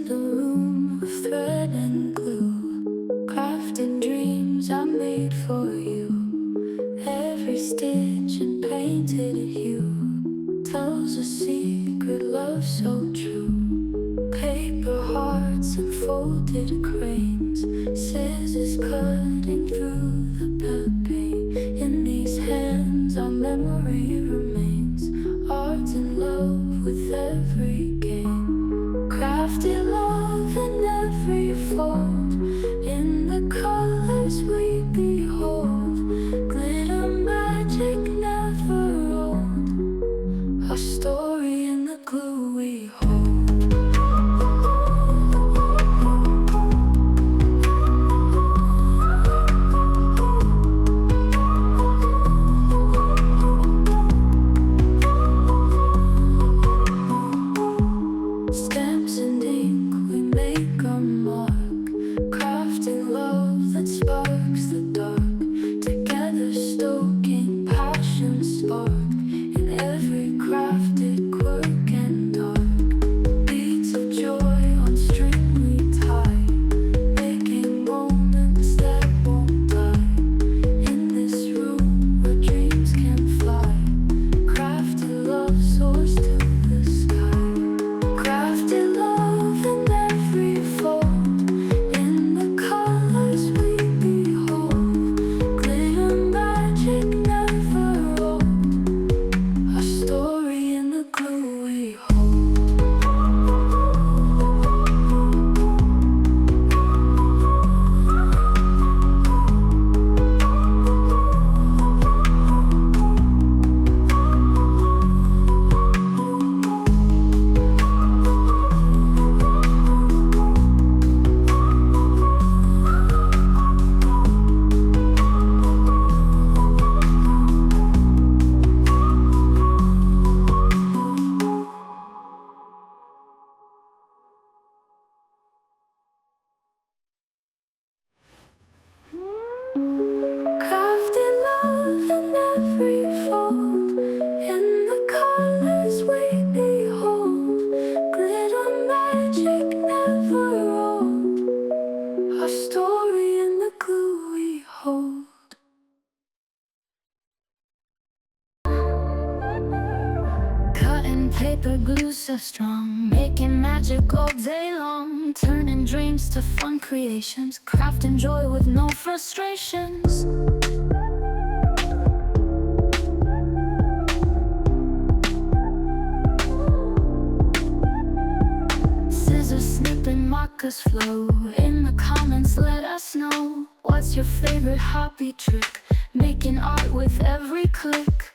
the room with thread and glue, crafting dreams I made for you. Every stitch and painted hue tells a secret love so true. Paper hearts and folded cranes, scissors cutting through the pain. In these hands our memory remains, art in love with every game. Crafted love in every fold, in the colors we behold. Glitter magic never old, our story in the glue we hold. Stamps and ink, we make our mark, crafting love that sparks the dark. Together stoking passion's spark, in every crafted quirk and arc. Beats of joy on string we tie, making moments that won't die. In this room where dreams can fly, crafted love soars to the sky. Crafted love in every fold, in the colors we behold. Glitter magic never old, our story in the glue we hold. Crafted love in every fold, in the colors we behold. Glitter magic never old, our story in the glue we hold. Cutting paper glue so strong, making magic all day long. Turning dreams to fun creations, crafting joy with no frustrations. Scissors snipping, markers flow. In the comments let us know, what's your favorite hobby trick? Making art with every click.